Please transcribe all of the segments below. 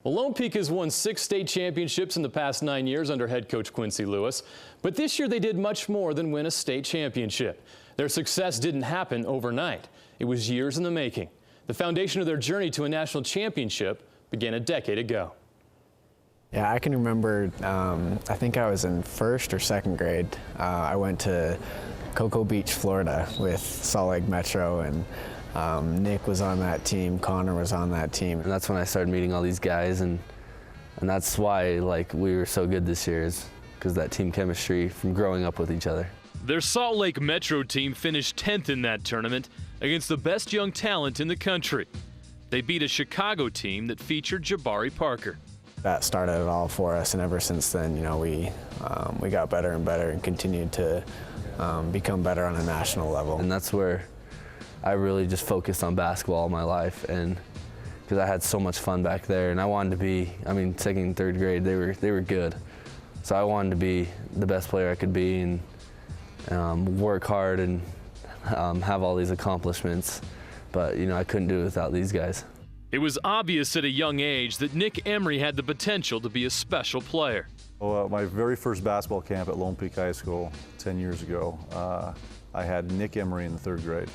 Well, Lone Peak has won 6 state championships in the past 9 years under head coach Quincy Lewis. But this year they did much more than win a state championship. Their success didn't happen overnight. It was years in the making. The foundation of their journey to a national championship began a decade ago. Yeah, I can remember, I think I was in 1st or 2nd grade. I went to Cocoa Beach, Florida with Salt Lake Metro, and Nick was on that team, Connor was on that team. And that's when I started meeting all these guys, and that's why we were so good this year, is because that team chemistry from growing up with each other. Their Salt Lake Metro team finished 10th in that tournament against the best young talent in the country. They beat a Chicago team that featured Jabari Parker. That started it all for us, and ever since then, you know, we got better and better and continued to become better on a national level. And that's where I really just focused on basketball all my life, and because I had so much fun back there, and I wanted to be, I mean, 2nd and 3rd grade, they were good. So I wanted to be the best player I could be and work hard and have all these accomplishments. But, you know, I couldn't do it without these guys. It was obvious at a young age that Nick Emery had the potential to be a special player. Well, my very first basketball camp at Lone Peak High School 10 years ago, I had Nick Emery in the 3rd grade.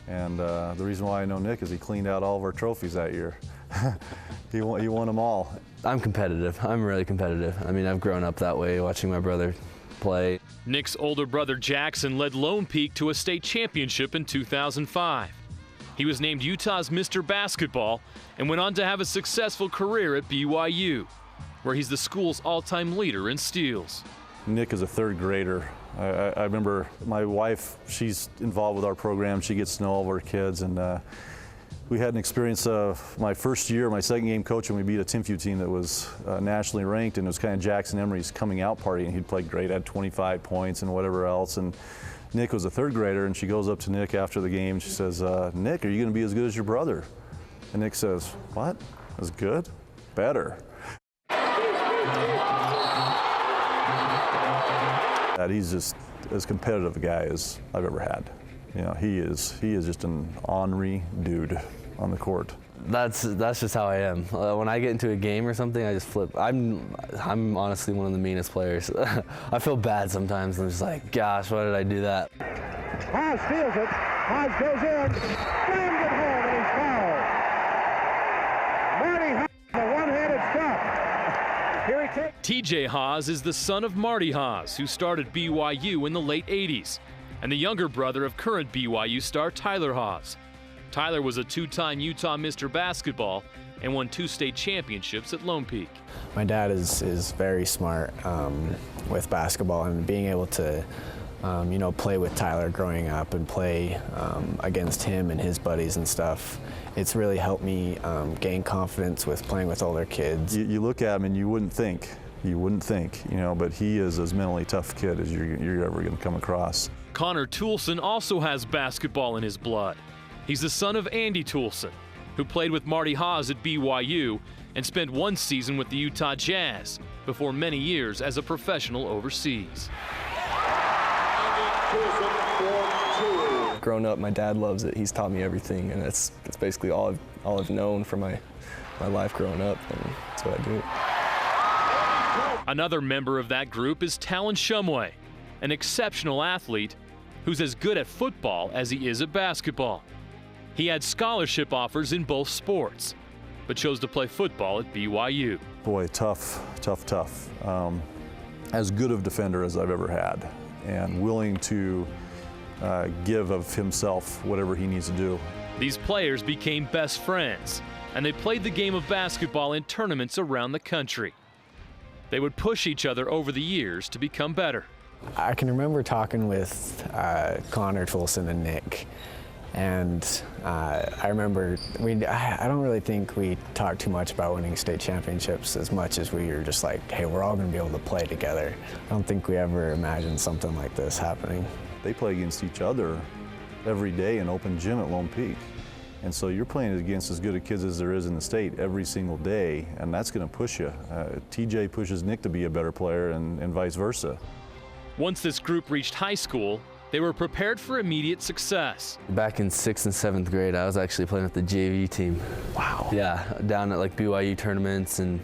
And the reason why I know Nick is he cleaned out all of our trophies that year. he won them all. I'm competitive. I'm really competitive. I mean, I've grown up that way, watching my brother play. Nick's older brother Jackson led Lone Peak to a state championship in 2005. He was named Utah's Mr. Basketball and went on to have a successful career at BYU, where he's the school's all-time leader in steals. Nick is a 3rd grader. I remember my wife, she's involved with our program. She gets to know all of our kids, and we had an experience of my first year, my 2nd game coaching, we beat a Timpview team that was nationally ranked, and it was kind of Jackson Emery's coming out party, and he'd played great, had 25 points and whatever else. And Nick was a 3rd grader, and she goes up to Nick after the game. She says, Nick, are you going to be as good as your brother? And Nick says, what? As good? Better. He's just as competitive a guy as I've ever had. You know, he is just an ornery dude on the court. That's just how I am. When I get into a game or something, I just flip. I'm honestly one of the meanest players. I feel bad sometimes. I'm just like, gosh, why did I do that? Haas steals it. Haas goes in. Slammed it home, and he's fouled. Marty Haas, a one-handed stop. Here he takes. TJ Haas is the son of Marty Haas, who started BYU in the late 80s, and the younger brother of current BYU star Tyler Haas. Tyler was a 2-time Utah Mr. Basketball and won 2 state championships at Lone Peak. My dad is very smart with basketball, and being able to you know, play with Tyler growing up and play against him and his buddies and stuff, it's really helped me gain confidence with playing with older kids. You look at him and you wouldn't think, you know, but he is as mentally tough kid as you're ever going to come across. Connor Toulson also has basketball in his blood. He's the son of Andy Toulson, who played with Marty Haas at BYU and spent 1 season with the Utah Jazz before many years as a professional overseas. Growing up, my dad loves it. He's taught me everything, and it's basically all I've known for my life growing up, and that's what I do. Another member of that group is Talon Shumway, an exceptional athlete who's as good at football as he is at basketball. He had scholarship offers in both sports, but chose to play football at BYU. Boy, tough. As good of a defender as I've ever had, and willing to give of himself whatever he needs to do. These players became best friends, and they played the game of basketball in tournaments around the country. They would push each other over the years to become better. I can remember talking with Connor Toulson and Nick, and I remember I don't really think we talked too much about winning state championships as much as we were just like, hey, we're all going to be able to play together. I don't think we ever imagined something like this happening. They play against each other every day in open gym at Lone Peak. And so you're playing against as good of kids as there is in the state every single day, and that's going to push you. TJ pushes Nick to be a better player, and vice versa. Once this group reached high school, They were prepared for immediate success. Back in 6th and 7th grade, I was actually playing with the JV team. Wow. Yeah, down at like BYU tournaments, and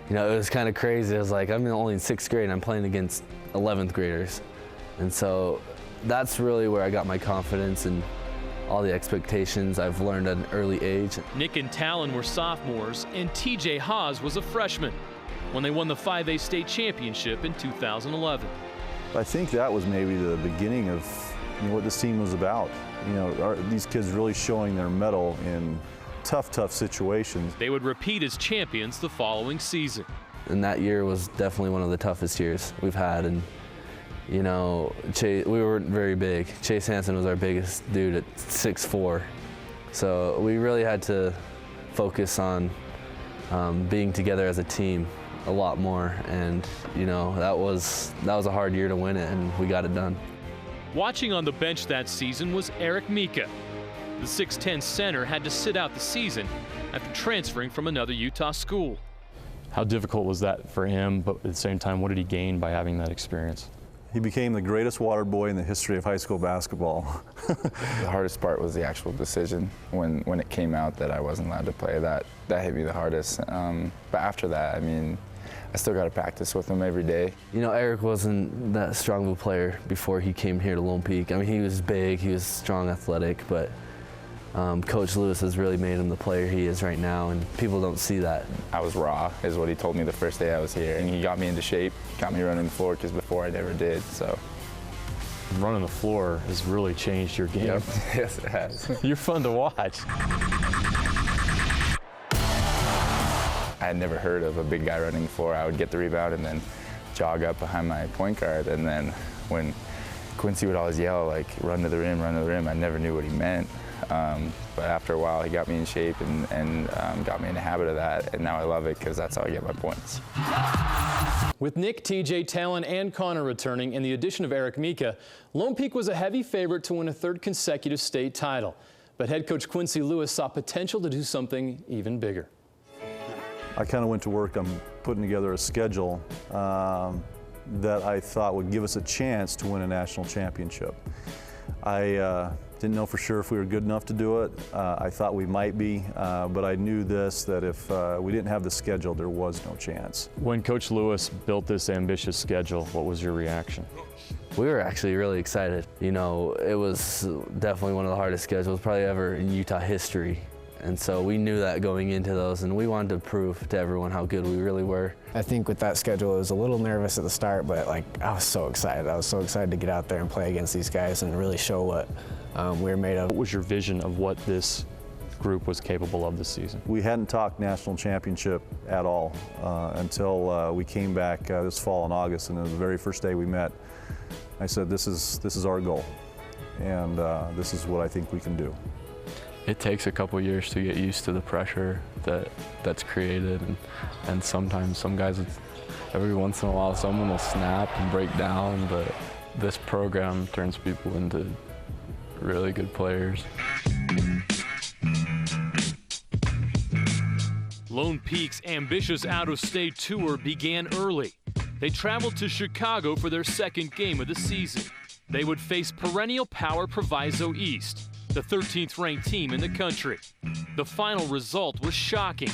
you know, it was kind of crazy. I was like, I'm only in 6th grade and I'm playing against 11th graders. And so that's really where I got my confidence and all the expectations I've learned at an early age. Nick and Talon were sophomores and TJ Haas was a freshman when they won the 5A state championship in 2011. I think that was maybe the beginning of what this team was about. These kids really showing their mettle in tough situations. They would repeat as champions the following season. And that year was definitely one of the toughest years we've had. And you know, we weren't very big. Chase Hansen was our biggest dude at 6'4". So we really had to focus on being together as a team a lot more. And you know, that was a hard year to win it, and we got it done. Watching on the bench that season was Eric Mika. The 6'10" center had to sit out the season after transferring from another Utah school. How difficult was that for him, but at the same time, what did he gain by having that experience? He became the greatest water boy in the history of high school basketball. The hardest part was the actual decision when it came out that I wasn't allowed to play. That hit me the hardest. But after that, I mean, I still got to practice with him every day. You know, Eric wasn't that strong of a player before he came here to Lone Peak. I mean, he was big, he was strong, athletic, but Coach Lewis has really made him the player he is right now, and people don't see that. I was raw, is what he told me the first day I was here, and he got me into shape, got me running the floor, because before I never did, so. Running the floor has really changed your game. Yep. Yes, it has. You're fun to watch. I had never heard of a big guy running the floor. I would get the rebound and then jog up behind my point guard, and then when Quincy would always yell, like, run to the rim, I never knew what he meant. But after a while, he got me in shape and got me in the habit of that, and now I love it because that's how I get my points. With Nick, TJ, Talon, and Connor returning, and the addition of Eric Mika, Lone Peak was a heavy favorite to win a third consecutive state title. But head coach Quincy Lewis saw potential to do something even bigger. I kind of went to work on putting together a schedule that I thought would give us a chance to win a national championship. I didn't know for sure if we were good enough to do it. I thought we might be, but I knew this, that if we didn't have the schedule, there was no chance. When Coach Lewis built this ambitious schedule, what was your reaction? We were actually really excited. You know, it was definitely one of the hardest schedules probably ever in Utah history. And so we knew that going into those, and we wanted to prove to everyone how good we really were. I think with that schedule, I was a little nervous at the start, but like I was so excited. I was so excited to get out there and play against these guys and really show what we were made of. What was your vision of what this group was capable of this season? We hadn't talked national championship at all until we came back this fall in August, and it was the very first day we met. I said, this is our goal, and this is what I think we can do. It takes a couple years to get used to the pressure that's created, and sometimes some guys, every once in a while someone will snap and break down, but this program turns people into really good players. Lone Peak's ambitious out-of-state tour began early. They traveled to Chicago for their second game of the season. They would face perennial power Proviso East, the 13th ranked team in the country. The final result was shocking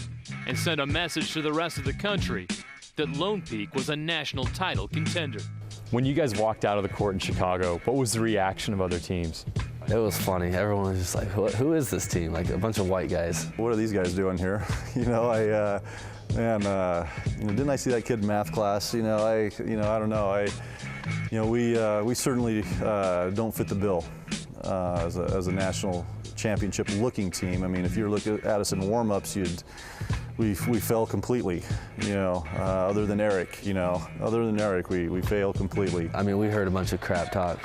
and sent a message to the rest of the country that Lone Peak was a national title contender. When you guys walked out of the court in Chicago, what was the reaction of other teams? It was funny. Everyone was just like, who is this team? Like a bunch of white guys. What are these guys doing here? You know, didn't I see that kid in math class? I don't know. We certainly don't fit the bill as a national championship looking team. I mean, if you look at us in warm-ups, we fell completely, other than Eric, we failed completely. I mean, we heard a bunch of crap talk,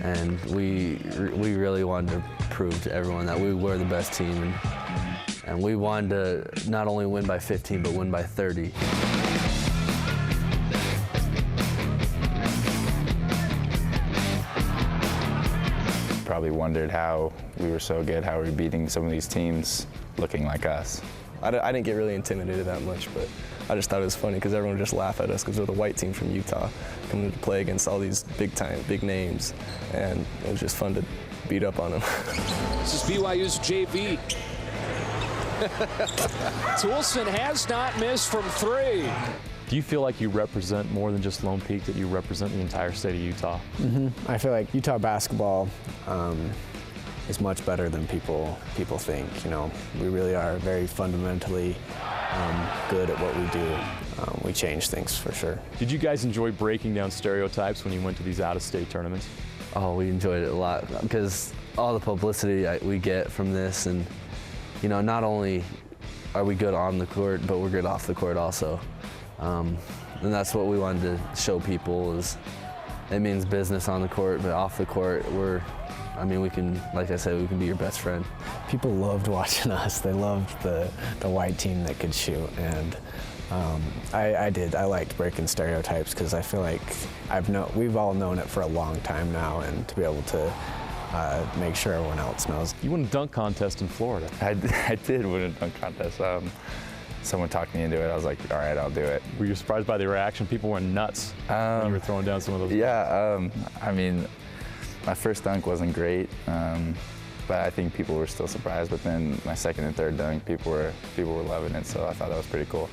and we really wanted to prove to everyone that we were the best team, and we wanted to not only win by 15, but win by 30. Probably wondered how we were so good, how we were beating some of these teams looking like us. I didn't get really intimidated that much, but I just thought it was funny because everyone would just laugh at us because we're the white team from Utah coming to play against all these big names, and it was just fun to beat up on them. This is BYU's JV. Toulson has not missed from 3. Do you feel like you represent more than just Lone Peak, that you represent the entire state of Utah? I feel like Utah basketball is much better than people think. You know, we really are very fundamentally good at what we do. We change things for sure. Did you guys enjoy breaking down stereotypes when you went to these out-of-state tournaments? Oh, we enjoyed it a lot because all the publicity we get from this, and you know, not only are we good on the court, but we're good off the court also. And that's what we wanted to show people, is it means business on the court, but off the court, we can, like I said, we can be your best friend. People loved watching us. They loved the white team that could shoot, and I liked breaking stereotypes because I feel like we've all known it for a long time now, and to be able to make sure everyone else knows. You won a dunk contest in Florida. I did win a dunk contest. Someone talked me into it. I was like, all right, I'll do it. Were you surprised by the reaction? People went nuts when you were throwing down some of those. Yeah, I mean, my first dunk wasn't great, but I think people were still surprised. But then my second and third dunk, people were loving it, so I thought that was pretty cool.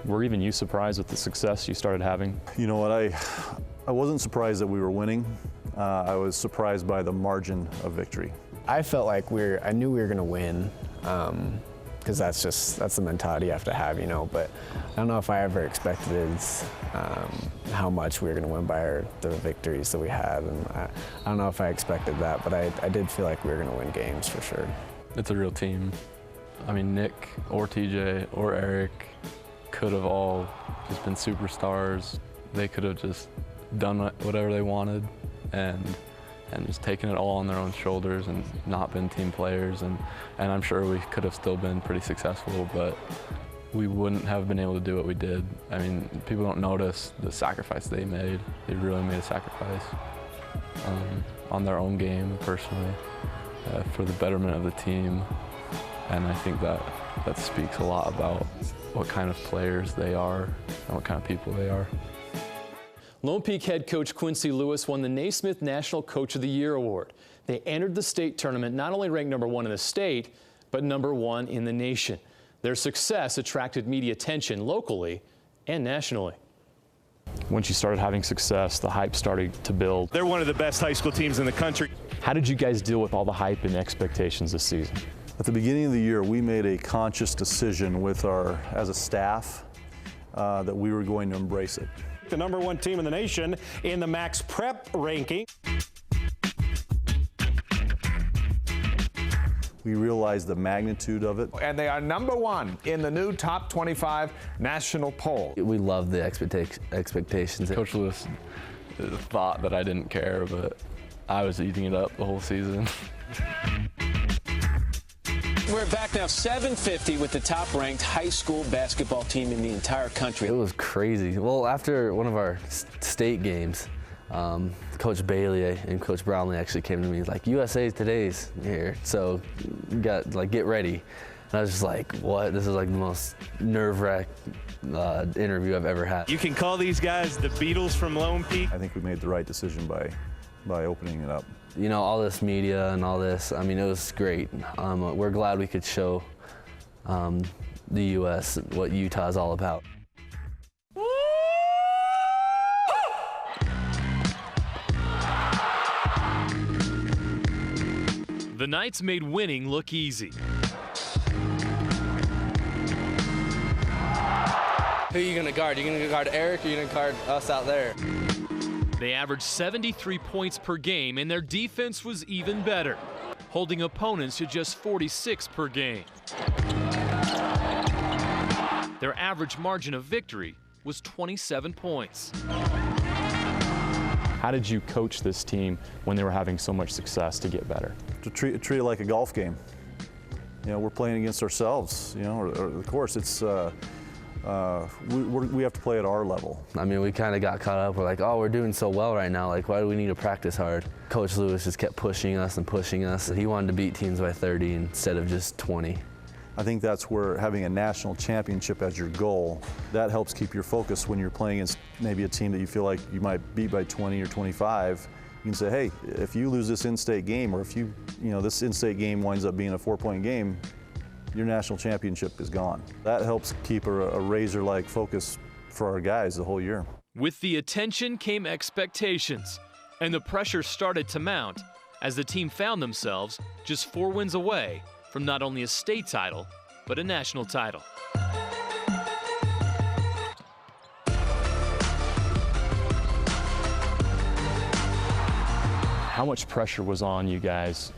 Were even you surprised with the success you started having? You know what, I wasn't surprised that we were winning. I was surprised by the margin of victory. I felt like I knew we were going to win, because that's the mentality you have to have, you know. But I don't know if I ever expected how much we were going to win by the victories that we had, and I don't know if I expected that, but I did feel like we were going to win games for sure. It's a real team. I mean, Nick or TJ or Eric could have all just been superstars. They could have just done whatever they wanted and just taken it all on their own shoulders and not been team players. And I'm sure we could have still been pretty successful, but we wouldn't have been able to do what we did. I mean, people don't notice the sacrifice they made. They really made a sacrifice on their own game, personally, for the betterment of the team. And I think that speaks a lot about what kind of players they are and what kind of people they are. Lone Peak head coach Quincy Lewis won the Naismith National Coach of the Year award. They entered the state tournament not only ranked #1 in the state, but #1 in the nation. Their success attracted media attention locally and nationally. Once you started having success, the hype started to build. They're one of the best high school teams in the country. How did you guys deal with all the hype and expectations this season? At the beginning of the year, we made a conscious decision as a staff that we were going to embrace it. The #1 team in the nation in the MaxPrep ranking. We realized the magnitude of it. And they are #1 in the new top 25 national poll. We love the expectations. Coach Lewis thought that I didn't care, but I was eating it up the whole season. We're back now, 750 with the top-ranked high school basketball team in the entire country. It was crazy. Well, after one of our state games, Coach Bailey and Coach Brownlee actually came to me like, USA Today's here, so you got get ready. And I was just like, what? This is like the most nerve-wracked interview I've ever had. You can call these guys the Beatles from Lone Peak. I think we made the right decision by opening it up. You know, all this media and all this, I mean, it was great. We're glad we could show the U.S. what Utah is all about. The Knights made winning look easy. Who are you going to guard? Are you going to guard Eric or are you going to guard us out there? They averaged 73 points per game, and their defense was even better, holding opponents to just 46 per game. Their average margin of victory was 27 points. How did you coach this team when they were having so much success to get better? To treat it like a golf game. You know, we're playing against ourselves, you know, or of course it's we have to play at our level. I mean, we kind of got caught up. We're like, oh, we're doing so well right now. Like, why do we need to practice hard? Coach Lewis just kept pushing us and pushing us. He wanted to beat teams by 30 instead of just 20. I think that's where having a national championship as your goal, that helps keep your focus when you're playing against maybe a team that you feel like you might beat by 20 or 25. You can say, hey, if you lose this in-state game, or if this in-state game winds up being a 4-point game, your national championship is gone. That helps keep a razor-like focus for our guys the whole year. With the attention came expectations, and the pressure started to mount as the team found themselves just 4 wins away from not only a state title, but a national title. How much pressure was on you guys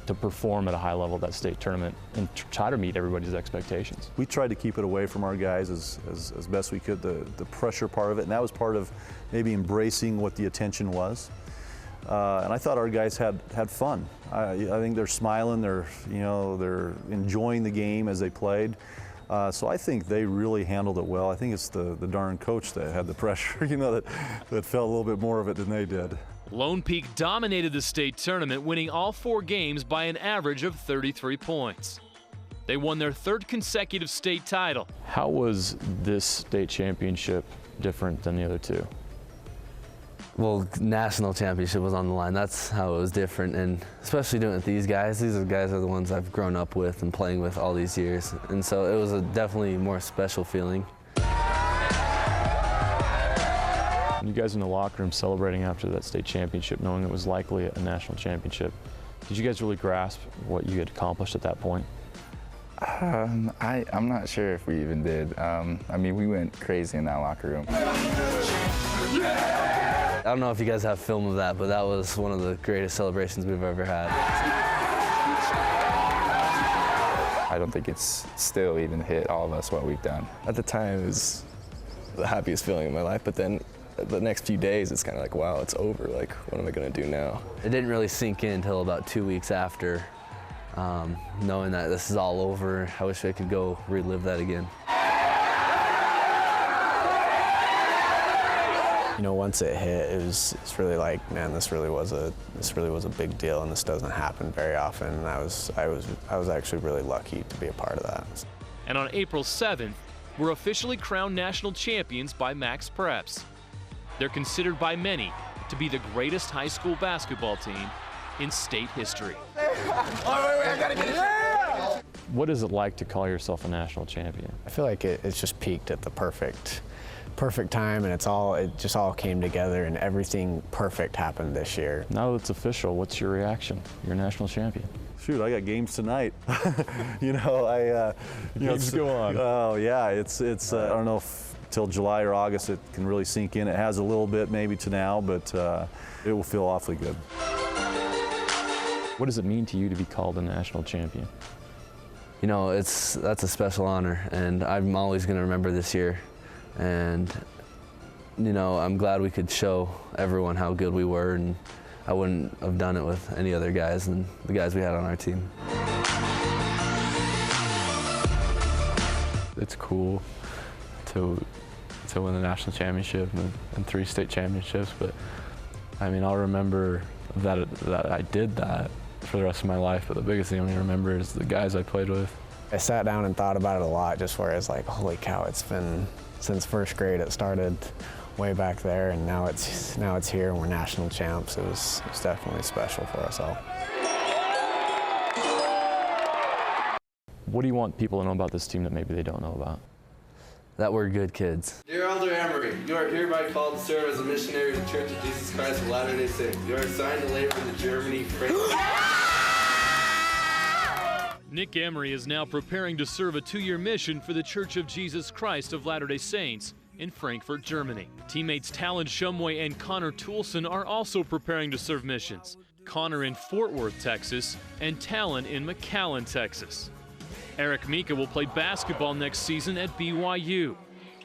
to perform at a high level at that state tournament and try to meet everybody's expectations? We tried to keep it away from our guys as best we could, the pressure part of it, and that was part of maybe embracing what the attention was. And I thought our guys had fun. I think they're smiling, they're enjoying the game as they played. So I think they really handled it well. I think it's the darn coach that had the pressure, that felt a little bit more of it than they did. Lone Peak dominated the state tournament, winning all 4 games by an average of 33 points. They won their 3rd consecutive state title. How was this state championship different than the other 2? Well, national championship was on the line. That's how it was different, and especially doing it with these guys. These guys are the ones I've grown up with and playing with all these years, and so it was a definitely more special feeling. You guys in the locker room celebrating after that state championship, knowing it was likely a national championship, did you guys really grasp what you had accomplished at that point? I'm not sure if we even did. I mean, we went crazy in that locker room. I don't know if you guys have film of that, but that was one of the greatest celebrations we've ever had. I don't think it's still even hit all of us what we've done. At the time, it was the happiest feeling in my life, but then the next few days, it's kind of like, wow, it's over. Like, what am I going to do now? It didn't really sink in until about 2 weeks after, knowing that this is all over. I wish I could go relive that again. Once it hit, it's really like, man, this really was a big deal, and this doesn't happen very often. And I was actually really lucky to be a part of that. And on April 7th, we're officially crowned national champions by MaxPreps. They're considered by many to be the greatest high school basketball team in state history. What is it like to call yourself a national champion? I feel like it's just peaked at the perfect time, and it just all came together, and everything perfect happened this year. Now that it's official, what's your reaction? You're a national champion. Shoot, I got games tonight. Games go on. Oh yeah, it's I don't know if till July or August it can really sink in. It has a little bit maybe to now, but it will feel awfully good. What does it mean to you to be called a national champion? That's a special honor, and I'm always going to remember this year. And I'm glad we could show everyone how good we were, and I wouldn't have done it with any other guys than the guys we had on our team. It's cool to win the national championship and 3 state championships, but I mean, I'll remember that I did that for the rest of my life, but the biggest thing I'm going to remember is the guys I played with. I sat down and thought about it a lot, just where it's like, holy cow, it's been since 1st grade. It started way back there, and now it's here, and we're national champs. It's definitely special for us all. What do you want people to know about this team that maybe they don't know about? That we're good kids. Dear Elder Emery, you are hereby called to serve as a missionary of the Church of Jesus Christ of Latter-day Saints. You are assigned to labor in Germany, France. Nick Emery is now preparing to serve a 2-year mission for the Church of Jesus Christ of Latter-day Saints in Frankfurt, Germany. Teammates Talon Shumway and Connor Toulson are also preparing to serve missions. Connor in Fort Worth, Texas, and Talon in McAllen, Texas. Eric Mika will play basketball next season at BYU,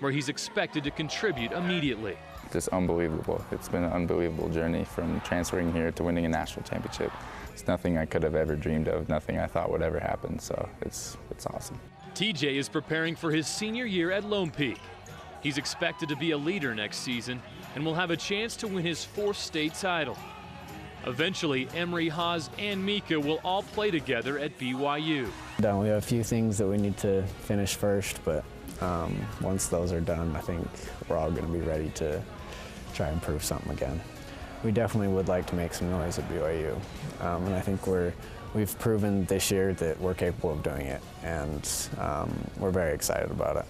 where he's expected to contribute immediately. Just unbelievable. It's been an unbelievable journey from transferring here to winning a national championship. It's nothing I could have ever dreamed of, nothing I thought would ever happen, so it's awesome. TJ is preparing for his senior year at Lone Peak. He's expected to be a leader next season and will have a chance to win his 4th state title. Eventually, Emery, Haas, and Mika will all play together at BYU. We have a few things that we need to finish first, but once those are done, I think we're all going to be ready to try and prove something again. We definitely would like to make some noise at BYU, and I think we've proven this year that we're capable of doing it, and we're very excited about it.